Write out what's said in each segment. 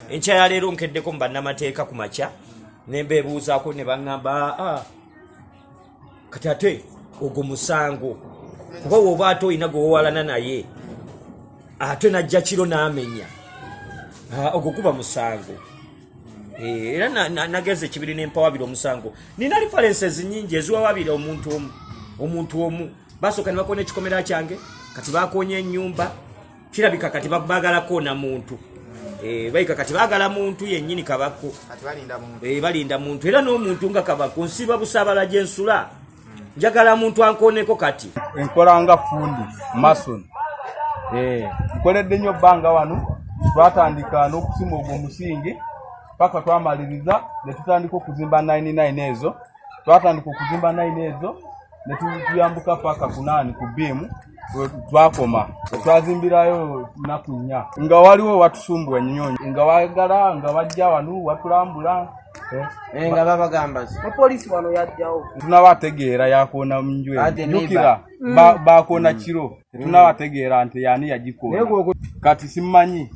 Encha ya leero nkeddeko mbannamateeka ku makya ne mbeebuuzaako ne baŋŋamba kati ate ogwo musango kuba woba ate olina gwe wowalana naye ate najja kiro n'amenya ogwo guba musango. Era nageze ekibiri n'empawabira omusango. Nina references nnyingi eziwawabira omuntu omu basooka ne bakoona ekikomera kyange kati bakoonye ennyumba kirabika kati bagalako na muntu. Baika kati bagala muntu yennyini kabako kati balinda muntu balinda muntu era n'omuntu nga kabako nsiba busabala gyensula njagala muntu ankooneko kati enkola nga fundi mason nkoledde nnyo bbanga wano twatandika n'okusima ogwo omusingi paka twamaliriza ne tutandika okuzimba 99 ezo twatandika okuzimba 9 ezo ne tuyambuka paka 8 ku bimu twakoma twazimbirayo naku 4 nga waliwo watusumbuwa nnyo nga wagala nga wajja wano watulambula nga babagamba poliisi wano yajjawo tunabategeera yakoona munjwe jukira bakoona kiro tunabategeera nti yani yagikoona kati simanyi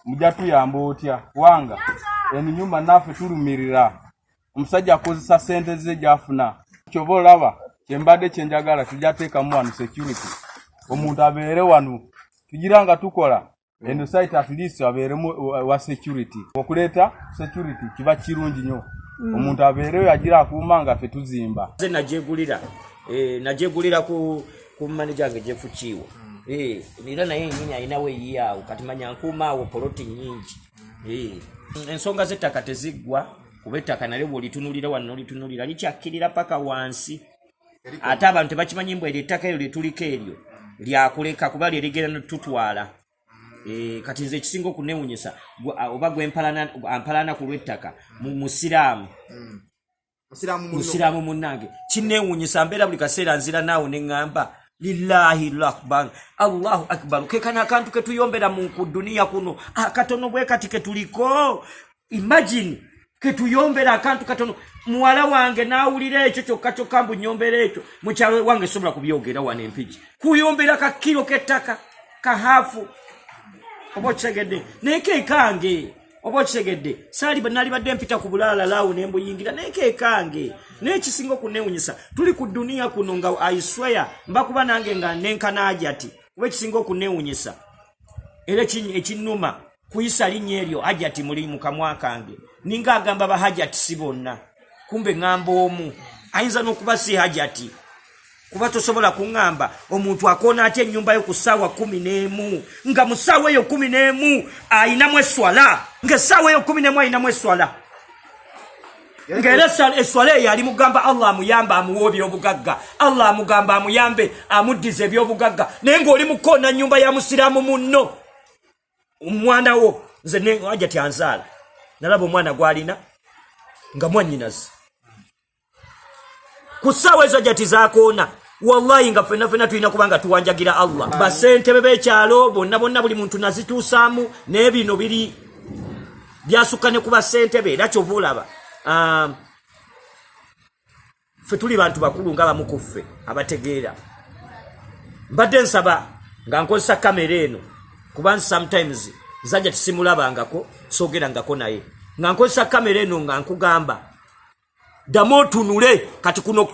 mujja tuyamba otya wanga ennyumba naffe tulumirira omusajja akozesa sente ze gyafuna kyoba olaba kyembadde kyenjagala tujateekamu wano security omuntu abeere wano tugira nga tukola eno site at least abeeremu wa security okuleeta security kiba kirungi nnyo omuntu abeereyo yagira akuuma nga ffe tuzimba. Nze najegulira ku manager wange Jeff Kiwo era naye yennyini alinawo eyiyaawo kati manya nkuuma awo poloti nnyingi. Ensonga z'ettaka teziggwa kuba ettaka nalyo bw'olitunulira wano n'olitunulira likyakkirira paka wansi ate abantu tebakimanyi mbw eryo ettaka eryo lyetuliko eryo lyakuleka kuba lyerigera netutwala. Kati nze ekisinga okunewunyisa oba gwempalalana ku lw'ettaka musiraamu munnange kinewunyisa mbeera buli kaseera nzira naawe neŋŋamba lillahi lakbar allahu akbar kekana akantu ketuyombera ku duniya kuno akatono bwe kati ketuliko imagine ketuyombera akantu katono. Muwala wange naawulira ekyo kyokka kyokka mbu nyombera ekyo mukyalo wange sobola kubyogera wano empiki kuyombera kakiro kettaka kahafu oba okisegedde nekeekange oba okisegedde saali nali badde mpita ku bulaala laawo nembuyingira nekeekange n'ekisinga okunewunyisa tuli ku duniya kuno nga aisweya mbakuba nange nga nenkana ajati kuba ekisinga okunewunyisa era ekinnuma kuyisa linnya eryo ajati muli mu kamwa kange ninga agamba bahajati si bonna kumbe ŋŋamba omu ayinza n'okuba si hajati kuba tosobola kuŋŋamba omuntu akoona atya ennyumba yo ku ssaawa 11 nga mu ssaawa eyo 11 ayinamu eswala ng'essaawa eyo 11 ayinamu eswala ng'era eswala eyo ali mugamba Allah amuyambe amuwa ebyobugagga Allah amugamba amuyambe amuddiza ebyobugagga naye ng'oli mukoona nnyumba ya musiraamu munno omwana wo nze ne hajati anzaala nalaba omwana gwalina nga mwannyinazi ku ssaawa ezo hajati zakoona wallahi nga ffenna tulina kubanga tuwanjagira Allah. Basentebe b'ekyalo bonna buli muntu nazituusaamu n'ebino biri byasukka ne ku basentebe era kyova olaba ffe tuli bantu bakulu ng'abamu ku ffe abategeera. Mbadde nsaba nga nkozesa kamera eno kuba sometimes zajja tisimulabangako soogerangako naye nga nkozesa kamera eno nga nkugamba damo tunule kati kuno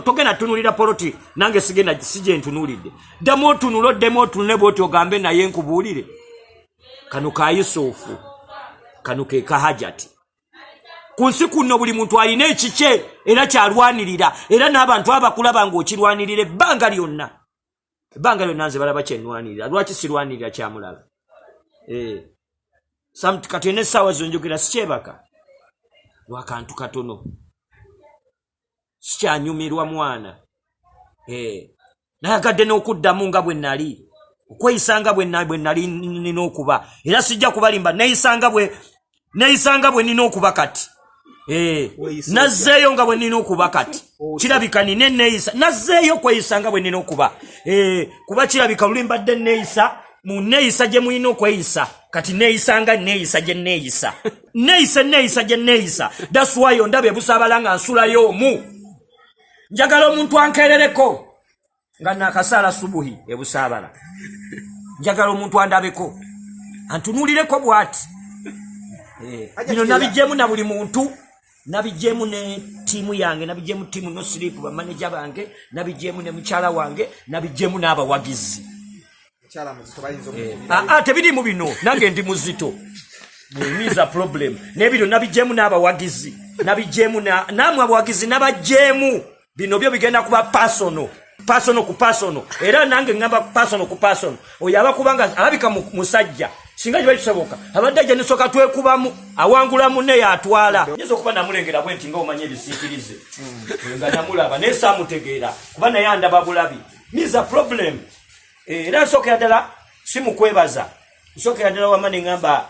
togenda tunulira poloti nange sije ntunulidde damo tunule bwoti ogambe naye nkubuulire kano ka Yusufu kano ke kahajati ku nsi kuno buli muntu alina ekikye era kyalwanirira era n'abantu abakulaba ng'okirwanirira ebbanga lyonna nze balaba kyenwanirira lwaki sirwanirira kyamulala kati n'essaawa zonjogera sikyebaka lwakantu katono sikyanyumirwa mwana nayagadde n'okuddamu nga bwe nali okweyisa nga bwe nali nina okuba era sijja kubalimba neyisanga bwe nina okuba kati nazzeeyo nga bwe nina okuba kati kirabika nina enneeyisa nazzeeyo kweyisa nga bwe nina okuba kuba kirabika luli mbadde nneeyisa mu nneeyisa gye mulina okweyisa kati nneeyisa nga nneeyisa gye nneeyisa nneeyisa gye nneeyisa that's why ondaba ebusaabala nga nsulayo omu njagala omuntu ankerereko nga nakasaala subuhi ebusaabala njagala omuntu andabeko antunulireko bwati bino nabijjemu na buli muntu, nabijjemu ne tiimu yange, nabijjemu tiimu no sleep ba manager bange, nabijjemu ne mukyala wange, nabijjemu n'abawagizi. Tebiri mu bino nange ndi muzito. Bwemiza problem. Nebiro nabijjemu n'abawagizi, nabijjemu namwe abawagizi nabajjemu. Bino byo bigenda kuba personal ku personal. Era nange ngamba personal ku personal. Oyo abakubanga alabika musajja. Singa jiba kisoboka. Abadde ajja nisoka twekubamu, awangula munne yatwala. Nyezo kuba namulengera bwenti nga omanye bisikirize. Nga namulaba nesa mutegeera. Kuba naye andaba bulabi. Miza problem. Era soke yadala simu kwebaza. Soke yadala wamane ngamba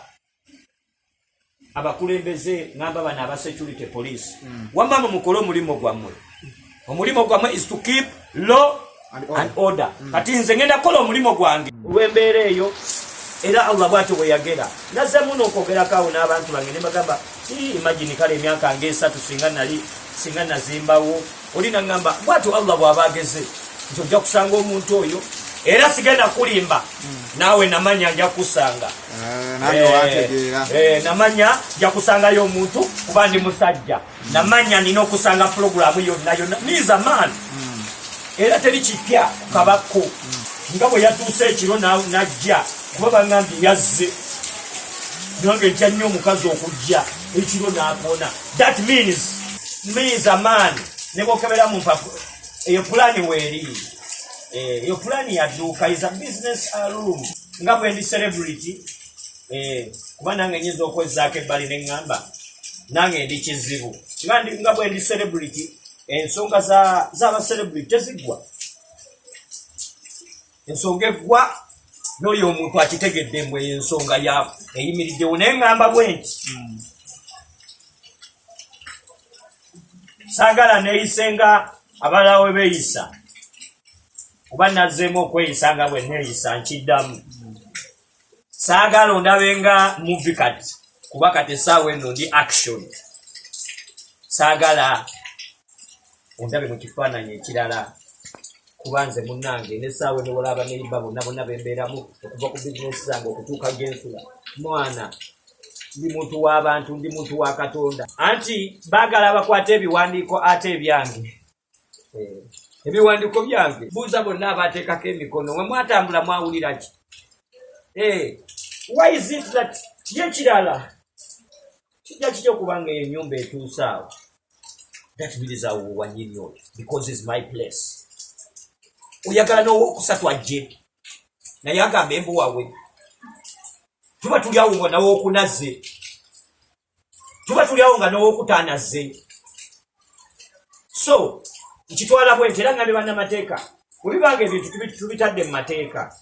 abakulembeze ngamba bana aba security police. Wamama mukolo mulimo gwammwe. Omulimo gwammwe is to keep law and order. Kati nze ngenda kola omulimo gwange. Olw'embeera eyo era Allah bw'atyo bwe yagera. Nazze muno okwogerako n'abantu bange ne bagamba imagine kale emyaka nga 3 singa nazimbawo. Olina ngamba bw'atyo Allah bw'aba ageze nti ojja kusanga omuntu oyo era sigenda kulimba nawe namanya nja kusanga namanya nja kusangayo omuntu kuba ndi musajja namanya nina okusanga programu yonna niza man era teri kipya kabako nga bwe yatuuse ekiro najja kuba bangambye yazze nange nja nnyo omukazi okujja ekiro n'akona. That means a man ne bwokebera mu mpapu eyo pulani weeri. Your plan yaduka is a business room. Nga bwendi celebrity kuba nange nyiza okwezaako ebbali neŋŋamba nange ndi kizibu. Nga bwendi celebrity ensonga z'aba celebrity teziggwa. Ensonga eggwa n'oyo omuntu akitegedde mbwe ensonga ya eyimiriddewo naye ŋŋamba bwenti saagala neeyisenga abalala we beeyisa. Kuba nazzeemu okweyisa nga bwe neeyisa nkiddamu. Saagala ondabenga movie kati kuba kati essaawa eno ndi action. Saagala ondabe mu kifaananyi ekirala kuba nze munnange n'essaawa eno olaba n'eriba bonna bembeeramu okuva ku bizinesi zange okutuuka g'ensula. Mwana ndi muntu w'abantu, ndi muntu wa Katonda. Anti baagala bakwate ebiwandiiko ate ebyange. Ebiwandiiko byange buuza bonna abateekako emikono mwe mwatambula mwawulira ki? Why is it that ye kirala kijja kityo kubanga ennyumba etuuse awo that means awo wanyinyo because it's my place. Oyagala n'owookusatu ajje naye agamba embu wawe tuba tuli awo nga n'owookunazze, tuba tuli awo nga n'owookutaanazze. So nkitwala bwenti era ngambe bannamateeka bwe bibanga ebintu tubitadde mu mateeka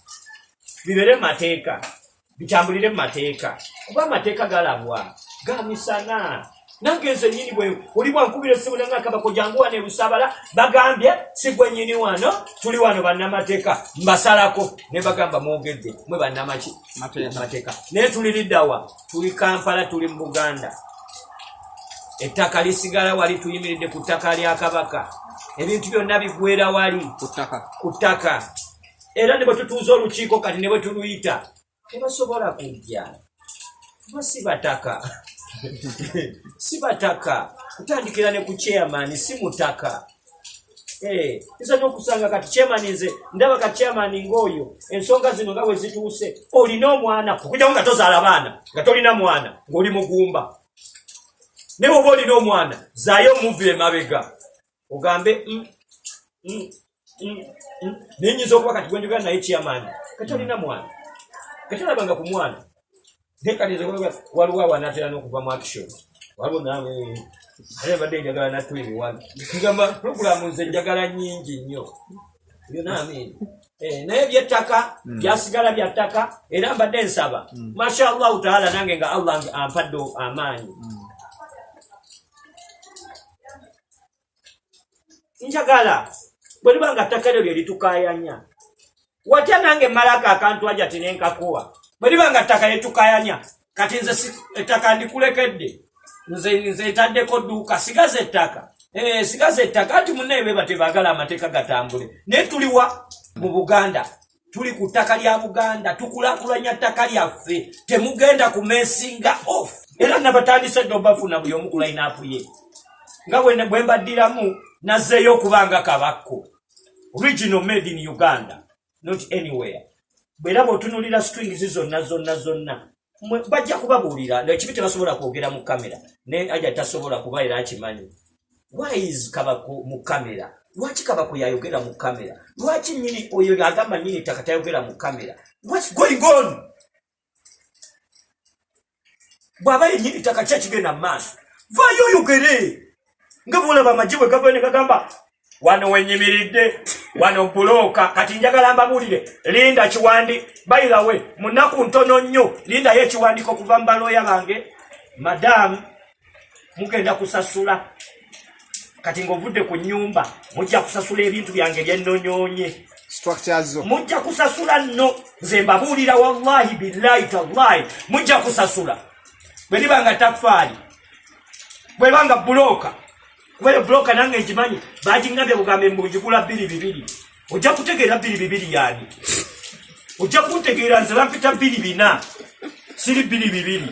bibere mu mateeka bitambulire mu mateeka kuba amateeka galabwa ga misana. Nange nze nnyini bwe oli bwankubira essimu nange akabako jangu wano ebusaabala bagambye si gwe nnyini wano tuli wano bannamateeka mbasalako ne bagamba mwogedde mwe bannamateeka naye tuliriddawa tuli Kampala tuli mu Buganda. Ettaka lisigala wali tuyimiridde ku ttaka lya Kabaka. Ebintu byonna bigwera wali ku ttaka. Era ne bwe tutuuza olukiiko kati ne bwe tuluyita tebasobola kujja. Kuba si bataka. Si bataka. Kutandikira ne ku chairman si mutaka. Isa n'okusanga kati chairman nze ndaba ka chairman ng'oyo ensonga zino nga bwe zituuse olina omwana okujjawo nga tozaala baana nga tolina mwana ng'oli mugumba. Ne bw'oba olina omwana zaayo omuvi emabega ogambe nenyinza okuba kati gwenjogera naye chairman kati olina mwana kati olabanga ku mwana nekatiza waliwo awanatera n'okuva mu action waliwo nawe naye badde njagala nattu ebiwani ngamba programu nze njagala nnyingi nnyo yonaamini naye byettaka byasigala bya ttaka era mbadde nsaba mashallahu taala nange nga Allah ampadde amaanyi. Njagala bwe libanga ttaka lyo litukayanya watya nange malaka akantu aja tinenkakuwa bwe libanga ttaka litukayanya kati nze ettaka ndikulekedde nze etaddeko dduuka sigaze ettaka sigaze ettaka ati munnaye be batebagala amateeka gatambule naye tuliwa mu Buganda tuli ku ttaka lya Buganda tukulaakulanya ttaka lyaffe temugenda kumesinga off era nabatandise ddo bafuna buli omu ku line-up ye nga bwe mbaddiramu nazzeeyo okubanga kabakko original made in Uganda not anywhere. Bwera bw'otunuulira strings zonna bajja kubabuulira ekibi tebasobola kwogera mu kamera ne aja tasobola kuba era akimanyi. Why is Kabako mu kamera? Lwaki Kabako yayogera mu kamera? Lwaki nyini oyo agamba nyini takatayogera mu kamera? What's going on? Bwaba nyini takacha kigenda maaso vayo yogere nga bulaba majiwe gavene kagamba wano wenyimiridde wano buloka kati njagala mbabulire linda kiwandi by the way munaku ntono nnyo linda ye kiwandiko kuva mbaloya bange madam mugenda kusasula kati ngovudde ku nyumba mujja kusasula ebintu byange byennonyonye structures zo mujja kusasula nno nze mbabulira wallahi billahi tallahi mujja kusasula bwe libanga tafaali bwe banga buloka kubera buloka nange nkimanyi bagingambye bugambe mbugigula 2 ojja kutegeera 2 yani ojja kuntegeera nze bampita 2 siri 2